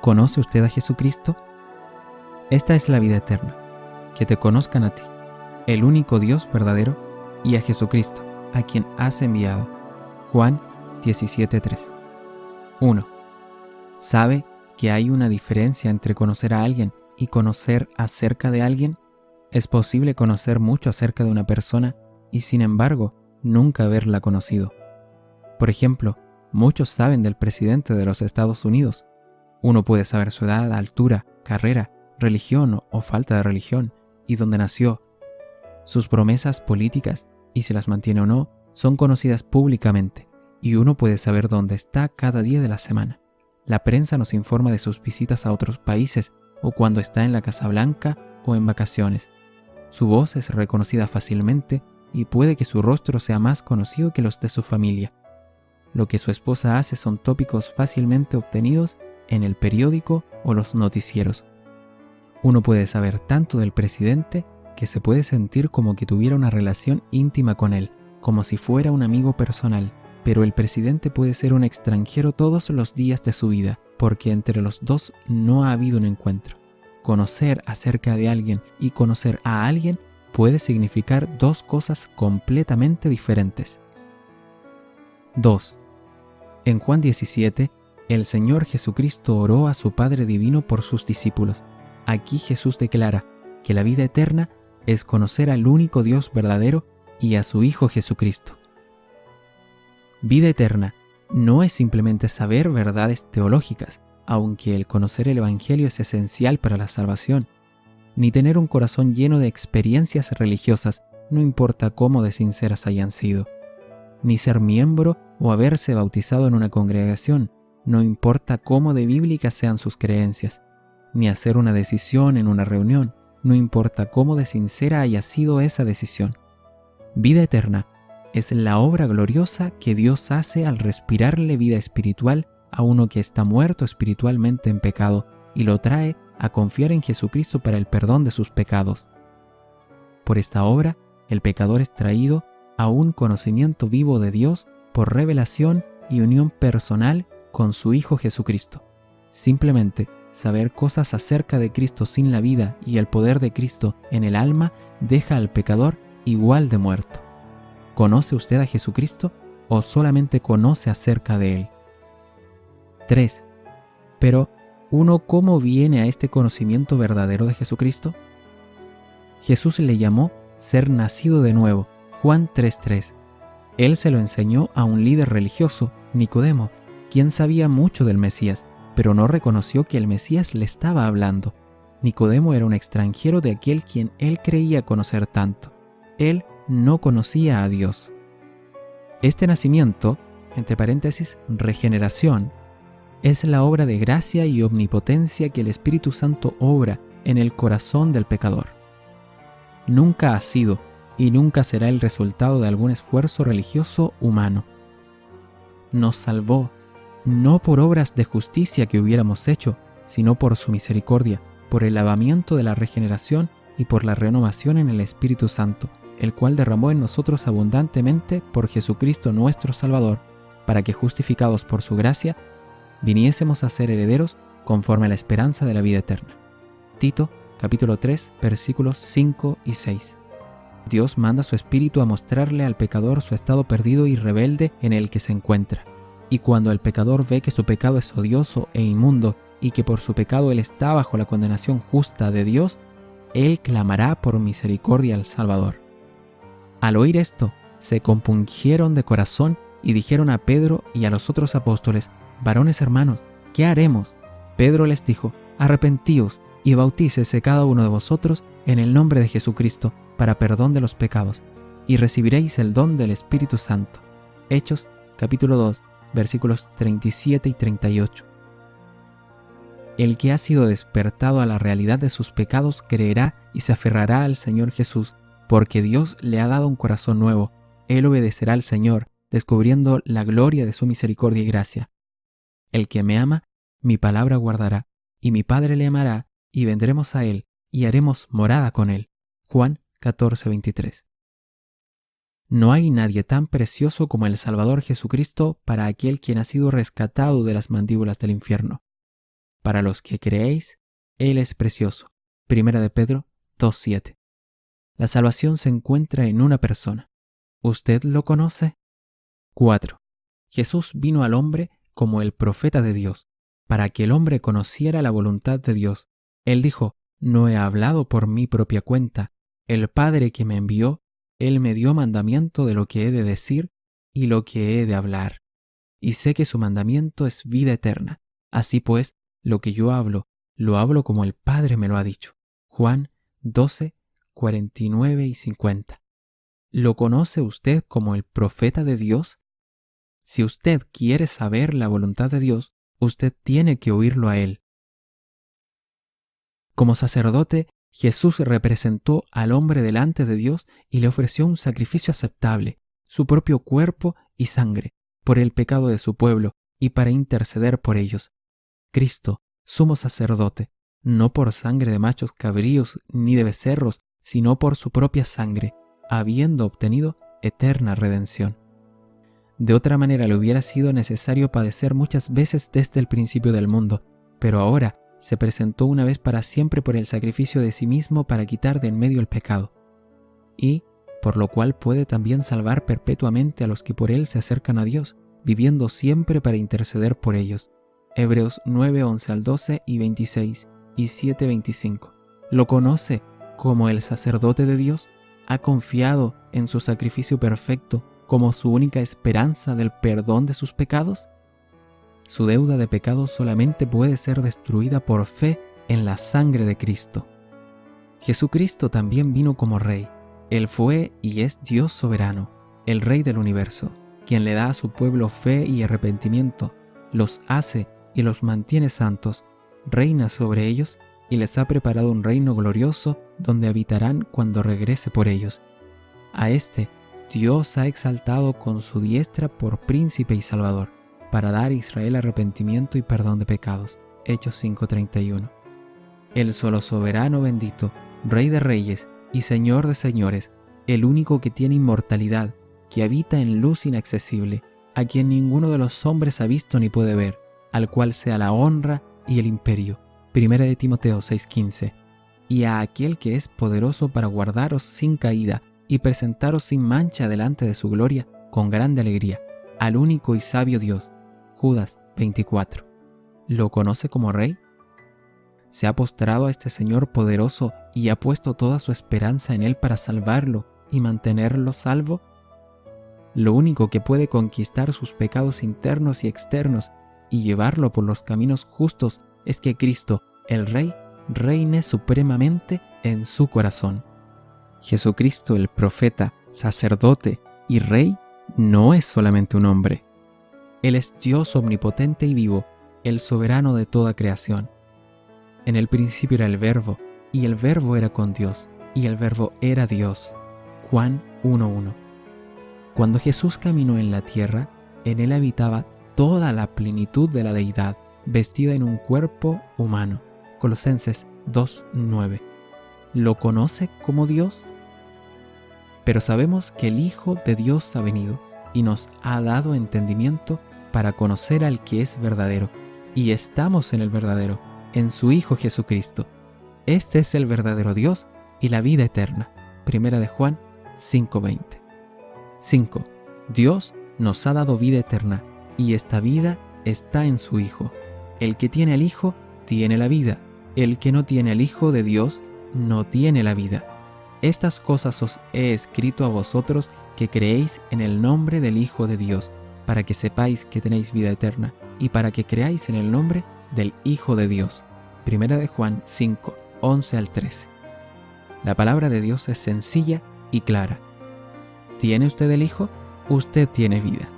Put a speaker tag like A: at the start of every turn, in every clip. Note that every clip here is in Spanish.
A: ¿Conoce usted a Jesucristo? Esta es la vida eterna, que te conozcan a ti, el único Dios verdadero, y a Jesucristo, a quien has enviado. Juan 17:3. 1. ¿Sabe que hay una diferencia entre conocer a alguien y conocer acerca de alguien? Es posible conocer mucho acerca de una persona y, sin embargo, nunca haberla conocido. Por ejemplo, muchos saben del presidente de los Estados Unidos. Uno puede saber su edad, altura, carrera, religión o falta de religión, y dónde nació. Sus promesas políticas, y si las mantiene o no, son conocidas públicamente, y uno puede saber dónde está cada día de la semana. La prensa nos informa de sus visitas a otros países, o cuando está en la Casa Blanca o en vacaciones. Su voz es reconocida fácilmente, y puede que su rostro sea más conocido que los de su familia. Lo que su esposa hace son tópicos fácilmente obtenidos en el periódico o los noticieros. Uno puede saber tanto del presidente que se puede sentir como que tuviera una relación íntima con él, como si fuera un amigo personal, pero el presidente puede ser un extranjero todos los días de su vida, porque entre los dos no ha habido un encuentro. Conocer acerca de alguien y conocer a alguien puede significar dos cosas completamente diferentes. 2. En Juan 17, el Señor Jesucristo oró a su Padre Divino por sus discípulos. Aquí Jesús declara que la vida eterna es conocer al único Dios verdadero y a su Hijo Jesucristo. Vida eterna no es simplemente saber verdades teológicas, aunque el conocer el Evangelio es esencial para la salvación, ni tener un corazón lleno de experiencias religiosas, no importa cómo de sinceras hayan sido, ni ser miembro o haberse bautizado en una congregación, no importa cómo de bíblicas sean sus creencias, ni hacer una decisión en una reunión, no importa cómo de sincera haya sido esa decisión. Vida eterna es la obra gloriosa que Dios hace al respirarle vida espiritual a uno que está muerto espiritualmente en pecado y lo trae a confiar en Jesucristo para el perdón de sus pecados. Por esta obra, el pecador es traído a un conocimiento vivo de Dios por revelación y unión personal con su Hijo Jesucristo. Simplemente saber cosas acerca de Cristo sin la vida y el poder de Cristo en el alma deja al pecador igual de muerto. ¿Conoce usted a Jesucristo o solamente conoce acerca de Él? 3. Pero, ¿uno cómo viene a este conocimiento verdadero de Jesucristo? Jesús le llamó ser nacido de nuevo, Juan 3:3. Él se lo enseñó a un líder religioso, Nicodemo, quien sabía mucho del Mesías, pero no reconoció que el Mesías le estaba hablando. Nicodemo era un extranjero de aquel quien él creía conocer tanto. Él no conocía a Dios. Este nacimiento, entre paréntesis, regeneración, es la obra de gracia y omnipotencia que el Espíritu Santo obra en el corazón del pecador. Nunca ha sido y nunca será el resultado de algún esfuerzo religioso humano. Nos salvó, no por obras de justicia que hubiéramos hecho, sino por su misericordia, por el lavamiento de la regeneración y por la renovación en el Espíritu Santo, el cual derramó en nosotros abundantemente por Jesucristo nuestro Salvador, para que justificados por su gracia, viniésemos a ser herederos conforme a la esperanza de la vida eterna. Tito, capítulo 3, versículos 5 y 6. Dios manda su Espíritu a mostrarle al pecador su estado perdido y rebelde en el que se encuentra. Y cuando el pecador ve que su pecado es odioso e inmundo y que por su pecado él está bajo la condenación justa de Dios, él clamará por misericordia al Salvador. Al oír esto, se compungieron de corazón y dijeron a Pedro y a los otros apóstoles: «Varones hermanos, ¿qué haremos?» Pedro les dijo: «Arrepentíos y bautícese cada uno de vosotros en el nombre de Jesucristo para perdón de los pecados, y recibiréis el don del Espíritu Santo». Hechos, capítulo 2, versículos 37 y 38. El que ha sido despertado a la realidad de sus pecados creerá y se aferrará al Señor Jesús, porque Dios le ha dado un corazón nuevo. Él obedecerá al Señor, descubriendo la gloria de su misericordia y gracia. El que me ama, mi palabra guardará, y mi Padre le amará, y vendremos a él, y haremos morada con él. Juan 14:23. No hay nadie tan precioso como el Salvador Jesucristo para aquel quien ha sido rescatado de las mandíbulas del infierno. Para los que creéis, Él es precioso. Primera de Pedro 2:7. La salvación se encuentra en una persona. ¿Usted lo conoce? 4. Jesús vino al hombre como el profeta de Dios, para que el hombre conociera la voluntad de Dios. Él dijo: no he hablado por mi propia cuenta. El Padre que me envió, Él me dio mandamiento de lo que he de decir y lo que he de hablar. Y sé que su mandamiento es vida eterna. Así pues, lo que yo hablo, lo hablo como el Padre me lo ha dicho. Juan 12, 49 y 50. ¿Lo conoce usted como el profeta de Dios? Si usted quiere saber la voluntad de Dios, usted tiene que oírlo a Él. Como sacerdote, Jesús representó al hombre delante de Dios y le ofreció un sacrificio aceptable, su propio cuerpo y sangre, por el pecado de su pueblo y para interceder por ellos. Cristo, sumo sacerdote, no por sangre de machos cabríos ni de becerros, sino por su propia sangre, habiendo obtenido eterna redención. De otra manera le hubiera sido necesario padecer muchas veces desde el principio del mundo, pero ahora se presentó una vez para siempre por el sacrificio de sí mismo para quitar de en medio el pecado, y por lo cual puede también salvar perpetuamente a los que por él se acercan a Dios, viviendo siempre para interceder por ellos. Hebreos 9, 11 al 12 y 26 y 7, 25. ¿Lo conoce como el sacerdote de Dios? ¿Ha confiado en su sacrificio perfecto como su única esperanza del perdón de sus pecados? Su deuda de pecado solamente puede ser destruida por fe en la sangre de Cristo. Jesucristo también vino como Rey. Él fue y es Dios soberano, el Rey del universo, quien le da a su pueblo fe y arrepentimiento, los hace y los mantiene santos, reina sobre ellos y les ha preparado un reino glorioso donde habitarán cuando regrese por ellos. A este Dios ha exaltado con su diestra por príncipe y salvador, para dar a Israel arrepentimiento y perdón de pecados. Hechos 5:31. El solo soberano bendito, Rey de reyes y Señor de señores, el único que tiene inmortalidad, que habita en luz inaccesible, a quien ninguno de los hombres ha visto ni puede ver, al cual sea la honra y el imperio. Primera de Timoteo 6:15. Y a aquel que es poderoso para guardaros sin caída y presentaros sin mancha delante de su gloria con grande alegría, al único y sabio Dios. Judas 24. ¿Lo conoce como Rey? ¿Se ha postrado a este Señor poderoso y ha puesto toda su esperanza en Él para salvarlo y mantenerlo salvo? Lo único que puede conquistar sus pecados internos y externos y llevarlo por los caminos justos es que Cristo, el Rey, reine supremamente en su corazón. Jesucristo, el profeta, sacerdote y Rey, no es solamente un hombre. Él es Dios omnipotente y vivo, el soberano de toda creación. En el principio era el Verbo, y el Verbo era con Dios, y el Verbo era Dios. Juan 1:1. Cuando Jesús caminó en la tierra, en él habitaba toda la plenitud de la deidad, vestida en un cuerpo humano. Colosenses 2:9. ¿Lo conoce como Dios? Pero sabemos que el Hijo de Dios ha venido y nos ha dado entendimiento para conocer al que es verdadero, y estamos en el verdadero, en su Hijo Jesucristo. Este es el verdadero Dios y la vida eterna. Primera de Juan 5:20. 5. Dios nos ha dado vida eterna, y esta vida está en su Hijo. El que tiene al Hijo tiene la vida. El que no tiene al Hijo de Dios no tiene la vida. Estas cosas os he escrito a vosotros que creéis en el nombre del Hijo de Dios, para que sepáis que tenéis vida eterna, y para que creáis en el nombre del Hijo de Dios. Primera de Juan 5, 11 al 13. La palabra de Dios es sencilla y clara. ¿Tiene usted el Hijo? Usted tiene vida.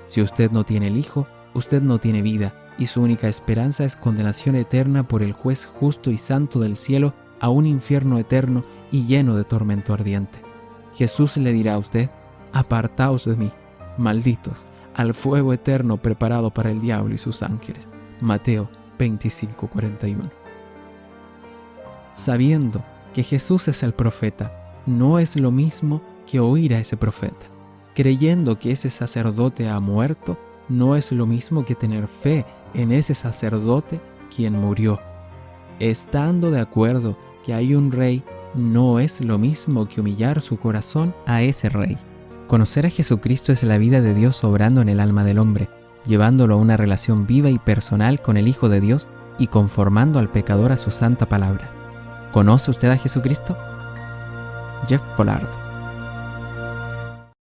A: Si usted no tiene el Hijo, usted no tiene vida, y su única esperanza es condenación eterna por el juez justo y santo del cielo a un infierno eterno y lleno de tormento ardiente. Jesús le dirá a usted: apartaos de mí, malditos, al fuego eterno preparado para el diablo y sus ángeles. Mateo 25:41. Sabiendo que Jesús es el profeta, no es lo mismo que oír a ese profeta. Creyendo que ese sacerdote ha muerto, no es lo mismo que tener fe en ese sacerdote quien murió. Estando de acuerdo que hay un rey, no es lo mismo que humillar su corazón a ese rey. Conocer a Jesucristo es la vida de Dios obrando en el alma del hombre, llevándolo a una relación viva y personal con el Hijo de Dios y conformando al pecador a su santa palabra. ¿Conoce usted a Jesucristo? Jeff Pollard.